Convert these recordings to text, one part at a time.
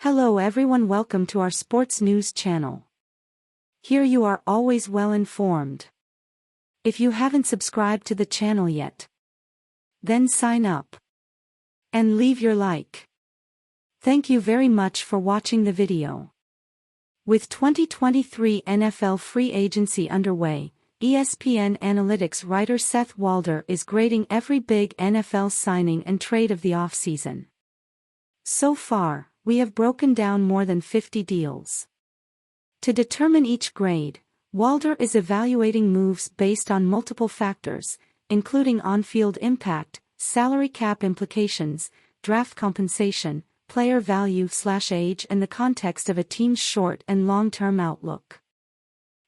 Hello everyone, welcome to our sports news channel. Here you are always well informed. If you haven't subscribed to the channel yet, then sign up and leave your like. Thank you very much for watching the video. With 2023 NFL free agency underway, ESPN Analytics writer Seth Walder is grading every big NFL signing and trade of the offseason. So far, we have broken down more than 50 deals. To determine each grade, Walder is evaluating moves based on multiple factors, including on-field impact, salary cap implications, draft compensation, player value/age, and the context of a team's short and long-term outlook.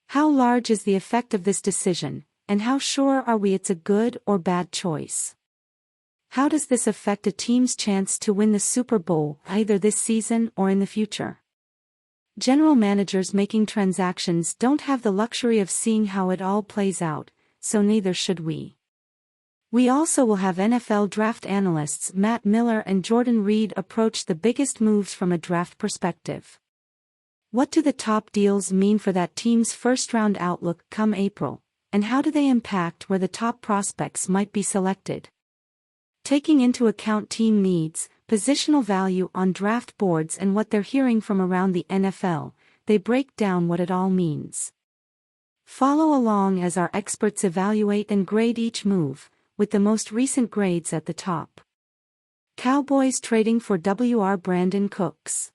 How large is the effect of this decision, and how sure are we it's a good or bad choice? How does this affect a team's chance to win the Super Bowl, either this season or in the future? General managers making transactions don't have the luxury of seeing how it all plays out, so neither should we. We also will have NFL draft analysts Matt Miller and Jordan Reed approach the biggest moves from a draft perspective. What do the top deals mean for that team's first-round outlook come April, and how do they impact where the top prospects might be selected? Taking into account team needs, positional value on draft boards, and what they're hearing from around the NFL, they break down what it all means. Follow along as our experts evaluate and grade each move, with the most recent grades at the top. Cowboys trading for W.R. Brandon Cooks.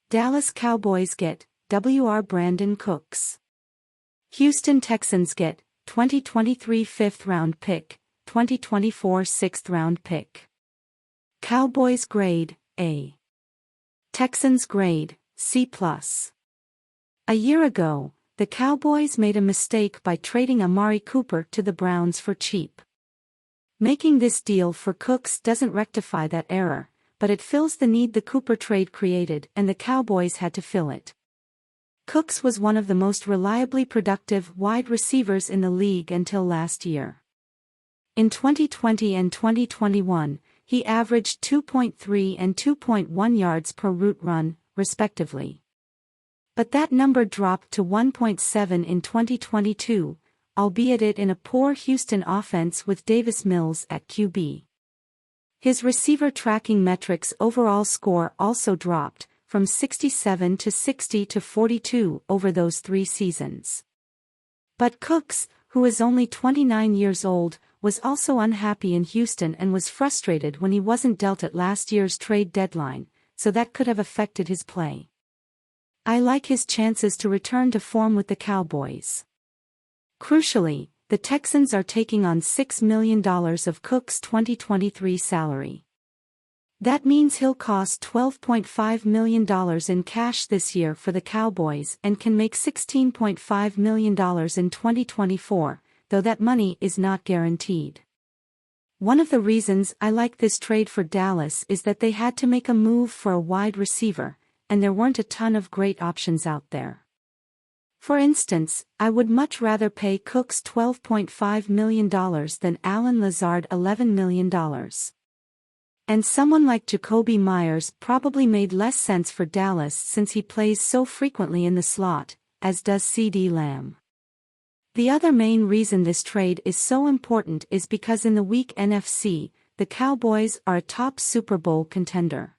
Dallas Cowboys get W.R. Brandon Cooks. Houston Texans get 2023 5th-round pick, 2024 6th-round pick. Cowboys grade A. Texans grade C+. A year ago, the Cowboys made a mistake by trading Amari Cooper to the Browns for cheap. Making this deal for Cooks doesn't rectify that error, but it fills the need the Cooper trade created, and the Cowboys had to fill it. Cooks was one of the most reliably productive wide receivers in the league until last year. In 2020 and 2021, he averaged 2.3 and 2.1 yards per route run, respectively. But that number dropped to 1.7 in 2022, albeit it in a poor Houston offense with Davis Mills at QB. His receiver tracking metrics overall score also dropped, from 67 to 60 to 42 over those 3 seasons. But Cooks, who is only 29 years old, was also unhappy in Houston and was frustrated when he wasn't dealt at last year's trade deadline, so that could have affected his play. I like his chances to return to form with the Cowboys. Crucially, the Texans are taking on $6 million of Cook's 2023 salary. That means he'll cost $12.5 million in cash this year for the Cowboys and can make $16.5 million in 2024, though that money is not guaranteed. One of the reasons I like this trade for Dallas is that they had to make a move for a wide receiver, and there weren't a ton of great options out there. For instance, I would much rather pay Cooks $12.5 million than Allen Lazard $11 million. And someone like Jacoby Myers probably made less sense for Dallas since he plays so frequently in the slot, as does CeeDee Lamb. The other main reason this trade is so important is because in the weak NFC, the Cowboys are a top Super Bowl contender.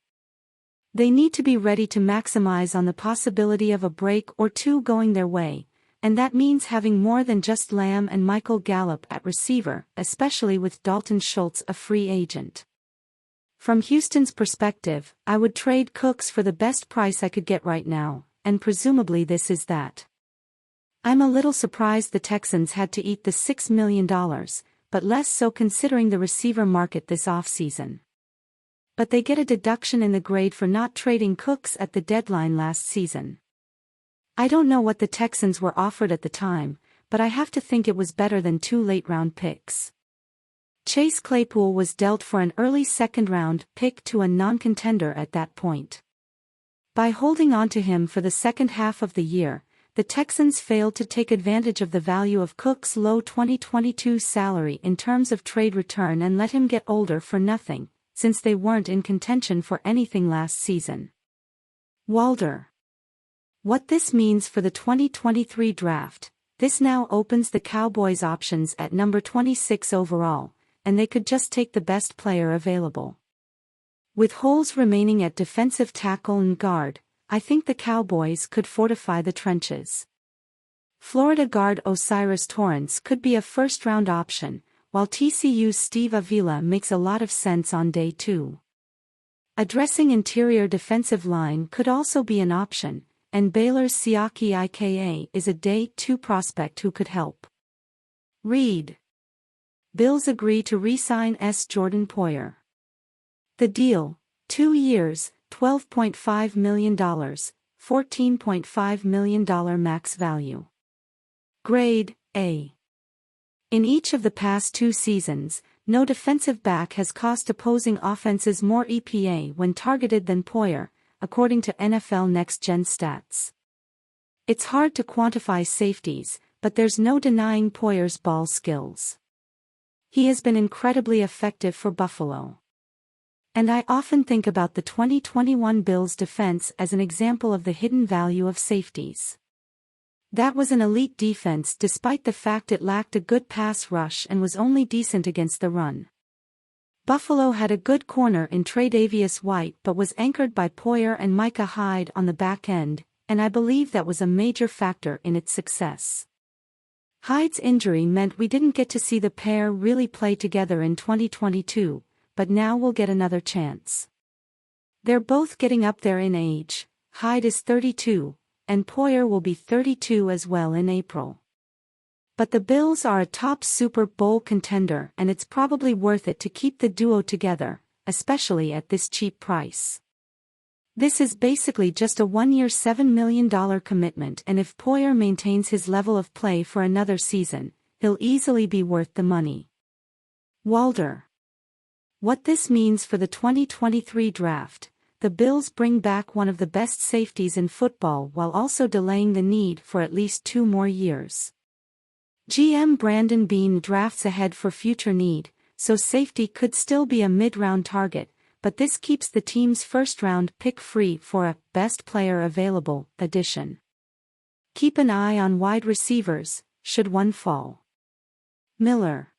They need to be ready to maximize on the possibility of a break or two going their way, and that means having more than just Lamb and Michael Gallup at receiver, especially with Dalton Schultz a free agent. From Houston's perspective, I would trade Cooks for the best price I could get right now, and presumably this is that. I'm a little surprised the Texans had to eat the $6 million, but less so considering the receiver market this offseason. But they get a deduction in the grade for not trading Cooks at the deadline last season. I don't know what the Texans were offered at the time, but I have to think it was better than 2 late-round picks. Chase Claypool was dealt for an early second-round pick to a non-contender at that point. By holding on to him for the second half of the year, the Texans failed to take advantage of the value of Cook's low 2022 salary in terms of trade return and let him get older for nothing, since they weren't in contention for anything last season. Walder. What this means for the 2023 draft: this now opens the Cowboys options at number 26 overall, and they could just take the best player available. With holes remaining at defensive tackle and guard, I think the Cowboys could fortify the trenches. Florida guard Osiris Torrance could be a first-round option, while TCU's Steve Avila makes a lot of sense on day 2. Addressing interior defensive line could also be an option, and Baylor's Siaki Ika is a day 2 prospect who could help. Read. Bills agree to re-sign Jordan Poyer. The deal: 2 years, $12.5 million, $14.5 million max value. Grade A. In each of the past 2 seasons, no defensive back has cost opposing offenses more EPA when targeted than Poyer, according to NFL Next Gen Stats. It's hard to quantify safeties, but there's no denying Poyer's ball skills. He has been incredibly effective for Buffalo. And I often think about the 2021 Bills defense as an example of the hidden value of safeties. That was an elite defense despite the fact it lacked a good pass rush and was only decent against the run. Buffalo had a good corner in Tre'Davious White but was anchored by Poyer and Micah Hyde on the back end, and I believe that was a major factor in its success. Hyde's injury meant we didn't get to see the pair really play together in 2022, but now we'll get another chance. They're both getting up there in age. Hyde is 32, and Poyer will be 32 as well in April. But the Bills are a top Super Bowl contender, and it's probably worth it to keep the duo together, especially at this cheap price. This is basically just a 1-year $7 million commitment, and if Poyer maintains his level of play for another season, he'll easily be worth the money. Walder. What this means for the 2023 draft: the Bills bring back one of the best safeties in football while also delaying the need for at least 2 more years. GM Brandon Beane drafts ahead for future need, so safety could still be a mid-round target, but this keeps the team's first-round pick free for a best player available addition. Keep an eye on wide receivers, should one fall. Miller.